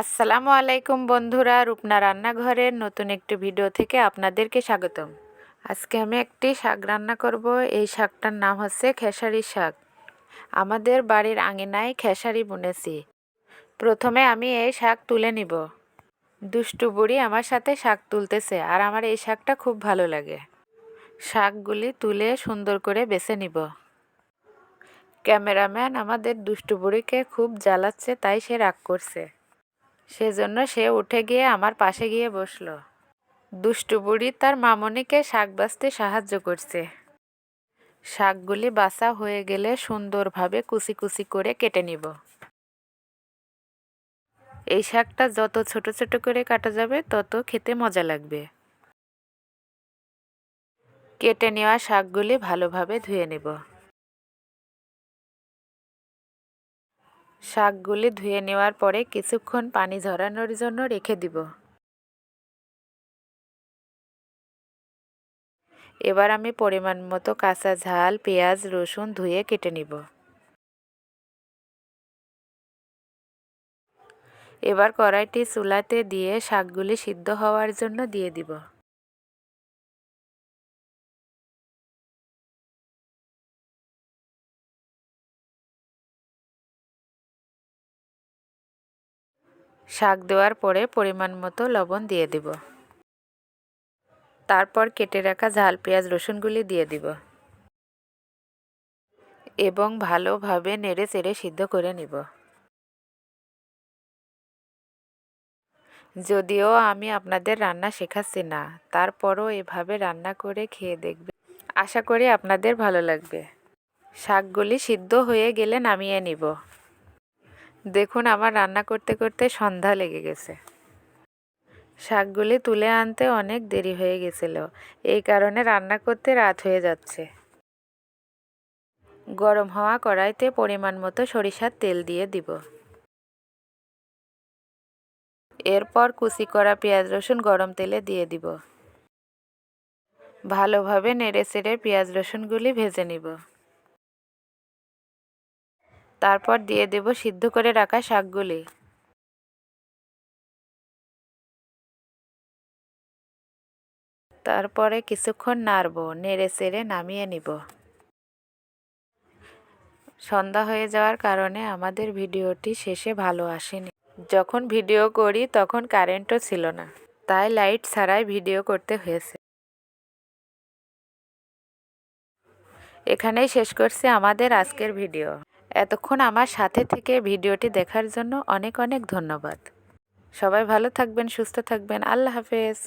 আসসালামু আলাইকুম বন্ধুরা, রূপনা রান্নাঘরের নতুন একটি ভিডিও থেকে আপনাদেরকে স্বাগতম। আজকে আমি একটি শাক রান্না করব। এই শাকটার নাম হচ্ছে খেসারি শাক। আমাদের বাড়ির আঙিনায় খেসারি বুনেছি। প্রথমে আমি এই শাক তুলে নিব। দুষ্টু বুড়ি আমার সাথে শাক তুলতেছে, আর আমার এই শাকটা খুব ভালো লাগে। শাকগুলি তুলে সুন্দর করে বেছে নিব। ক্যামেরাম্যান আমাদের দুষ্টু বুড়িকে খুব জ্বালাচ্ছে, তাই সে রাগ করছে। সেজন্য সে উঠে গিয়ে আমার পাশে গিয়ে বসলো। দুষ্টু বুড়ি তার মামনিকে শাক বাছতে সাহায্য করছে। শাকগুলি বাছা হয়ে গেলে সুন্দরভাবে কুচি কুচি করে কেটে নিব। এই শাকটা যত ছোট ছোট করে কাটা যাবে তত খেতে মজা লাগবে। কেটে নেওয়া শাকগুলি ভালোভাবে ধুয়ে নেব। শাকগুলি ধুয়ে নেওয়ার পরে কিছুক্ষণ পানি ঝরানোর জন্য রেখে দিব। এবার আমি পরিমাণ মতো কাঁচা ঝাল, পেঁয়াজ, রসুন ধুয়ে কেটে নিব। এবার কড়াইটি চুলাতে দিয়ে শাকগুলি সিদ্ধ হওয়ার জন্য দিয়ে দিব। শাক দেওয়ার পরে পরিমাণ মতো লবণ দিয়ে দিব। তারপর কেটে রাখা ঝাল, পেঁয়াজ, রসুনগুলি দিয়ে দিব এবং ভালোভাবে নেড়ে চেড়ে সিদ্ধ করে নিব। যদিও আমি আপনাদের রান্না শেখাচ্ছি না, তারপরও এভাবে রান্না করে খেয়ে দেখবেন। আশা করি আপনাদের ভালো লাগবে। শাকগুলি সিদ্ধ হয়ে গেলে নামিয়ে নিব। দেখুন, আমার রান্না করতে করতে সন্ধ্যা লেগে গেছে। শাকগুলি তুলে আনতে অনেক দেরি হয়ে গেছিল, এই কারণে রান্না করতে রাত হয়ে যাচ্ছে। গরম হওয়া কড়াইতে পরিমাণ মতো সরিষার তেল দিয়ে দিব। এরপর কুচি করা পেঁয়াজ, রসুন গরম তেলে দিয়ে দিব। ভালোভাবে নেড়ে চেড়ে পেঁয়াজ রসুনগুলি ভেজে নিব। তারপর দিয়ে দেব সিদ্ধ করে রাখা শাকগুলি। তারপরে কিছুক্ষণ নাড়ব, নেড়ে চেড়ে নামিয়ে নিব। সন্ধ্যা হয়ে যাওয়ার কারণে আমাদের ভিডিওটি শেষে ভালো আসেনি। যখন ভিডিও করি তখন কারেন্টও ছিল না, তাই লাইট ছাড়াই ভিডিও করতে হয়েছে। এখানেই শেষ করছি আমাদের আজকের ভিডিও। এতক্ষণ আমার সাথে থেকে ভিডিওটি দেখার জন্য অনেক অনেক ধন্যবাদ। সবাই ভালো থাকবেন, সুস্থ থাকবেন। আল্লাহ হাফেজ।